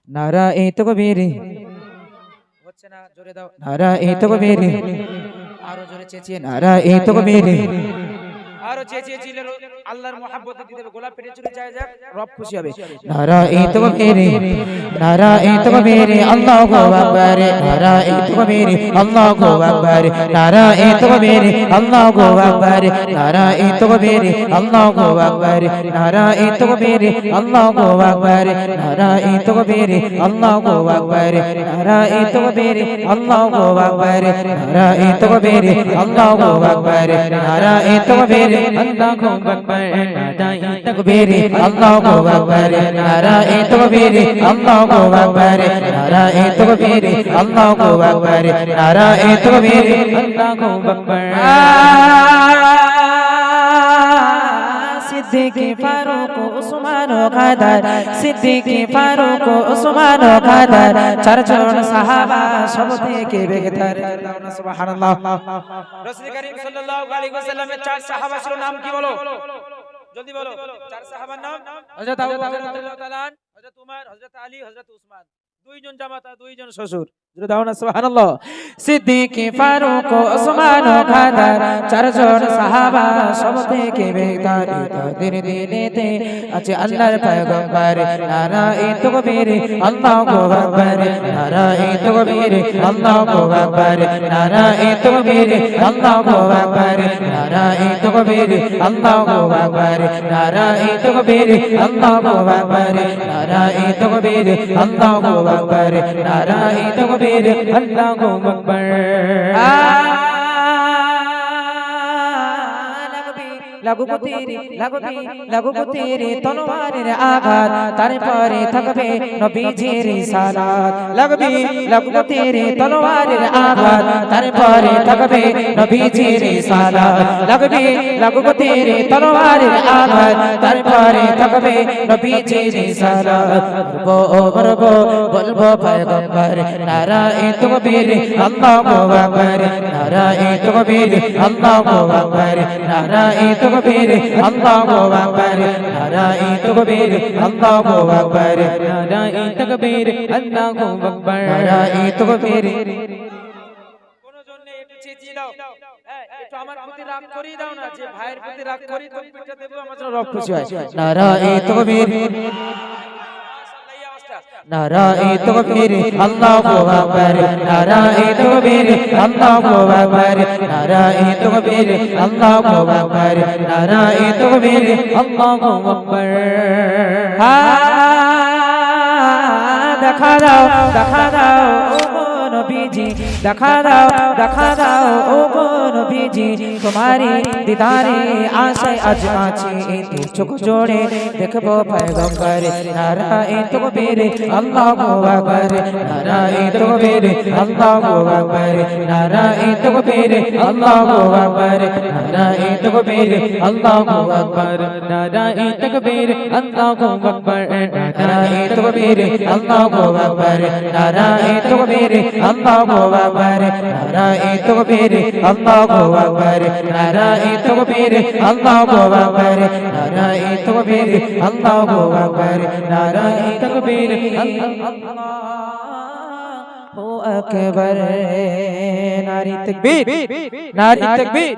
নারায়ে তাকবীর। হচ্ছে না, জোরে দাও নারায়ে তাকবীর। আরো জোরে চেঁচিয়ে নারায়ে তাকবীর। আরো চেঁচিয়ে চিল্লে আল্লাহর মহব্বতে দিতে হবে। গোলাপ পেটে চলে যায়, যাক রব খুশি হবে। নারায়ে তাকবীর, নারায়ে তাকবীর, আল্লাহু আকবার, নারায়ে তাকবীর, আল্লাহু আকবার, নারায়ে তাকবীর, আল্লাহু আকবার, নারায়ে তাকবীর, আল্লাহু আকবার, নারায়ে তাকবীর, আল্লাহু আকবার, নারায়ে তাকবীর, আল্লাহু আকবার, নারায়ে তাকবীর, আল্লাহু আকবার, নারায়ে তাকবীর, আল্লাহু আকবার, নারায়ে তাকবীর, আল্লাহু আকবার, নারায়ে তাকবীর, আল্লাহু আকবার, নারায়ে তাকবীর, আল্লাহু আকবার, নারায়ে তাকবীর, আল্লাহু আকবার, নারায়ে তাকবীর, আল্লাহু আকবার। সিদ্দিক ফারুক উসমান গাদার, সিদ্দিক ফারুক উসমান গাদার, চারজন সাহাবা সব থেকে বেহতর। সুবহানাল্লাহ। রাসূল করিম সাল্লাল্লাহু আলাইহি ওয়াসাল্লামের চার সাহাবা ছিল, নাম কি বলো? জলদি বলো চার সাহাবার নাম। হযরত আবু বকর রাদিয়াল্লাহু তাআলা আন, হযরত উমর, হযরত আলী, হযরত উসমান। দুইজন জামাতা, দুইজন শ্বশুর। জোরে দাও না সুবহানাল্লাহ। সিদ্দিক ফারুক উসমান গাদার, চারজন সাহাবা সব থেকে বেহতর। তাদের দিলেতে আছে আল্লাহর পয়গম্বর। নারায়ে তাকবীর, আল্লাহু আকবার, নারায়ে তাকবীর, আল্লাহু আকবার, নারায়ে তাকবীর, আল্লাহু আকবার, নারায়ে তাকবীর, আল্লাহু আকবার, নারায়ে তাকবীর, আল্লাহু আকবার, নারায়ে তাকবীর, আল্লাহু আকবার, নারায়ে তাকবীর, আল্লাহু আকবার। লাগবে তলোয়ারের আঘাত, তারপরে থাকবে নবীজির সালাত। লাগবে তলোয়ারের আঘাত, তারপরে থাকবে নবীজির সালাত। লাগবে তলোয়ারের আঘাত, তারপরে থাকবে নবীজির সালাত। বলবো বলবো পয়গম্বর, নারায়ে তাকবীর, আল্লাহু আকবার, নারায়ে তাকবীর, আল্লাহু আকবার, নারায়ে তাকবীর, আল্লাহু আকবার, নারায়ে তাকবীর, আল্লাহু আকবার, নারায়ে তাকবীর, আল্লাহু আকবার, নারায়ে তাকবীর। কোন জন্য একটু চেঁচিয়ে দাও, একটু আমার প্রতি রাগ করিয়ে দাও না, যে ভাইয়ের প্রতি রাগ করি তো পিঠা দেব, আমার জন্য রব খুশি হয়। নারায়ে তাকবীর, নারায়ে তাকবীর, আল্লাহু আকবার, নারায়ে তাকবীর, আল্লাহু আকবার, নারায়ে তাকবীর, আল্লাহু আকবার, নারায়ে তাকবীর, আল্লাহু আকবার। দেখা দাও ও নবীজি, দেখা দাও ও নবীজি, তোমারি দিদারে আশায় আজ আছি। দু চোখ জোড়ে দেখবো পয়গম্বর। নারায়ে তাকবীর, আল্লাহু আকবার, নারায়ে তাকবীর, আল্লাহু আকবার, নারায়ে তাকবীর, আল্লাহু আকবার, নারায়ে তাকবীর, আল্লাহু আকবার, নারায়ে তাকবীর, আল্লাহু আকবার, নারায়ে তাকবীর, আল্লাহু আকবার, নারায়ে তাকবীর, আল্লাহু আকবার, নারায়ে তাকবীর, আল্লাহু আকবার, নারায়ে তাকবীর, আল্লাহু আকবার, নারায়ে তাকবীর, আল্লাহু আকবার, নারায়ে তাকবীর, আল্লাহু আকবার। নারী তাকবীর, নারী তাকবীর।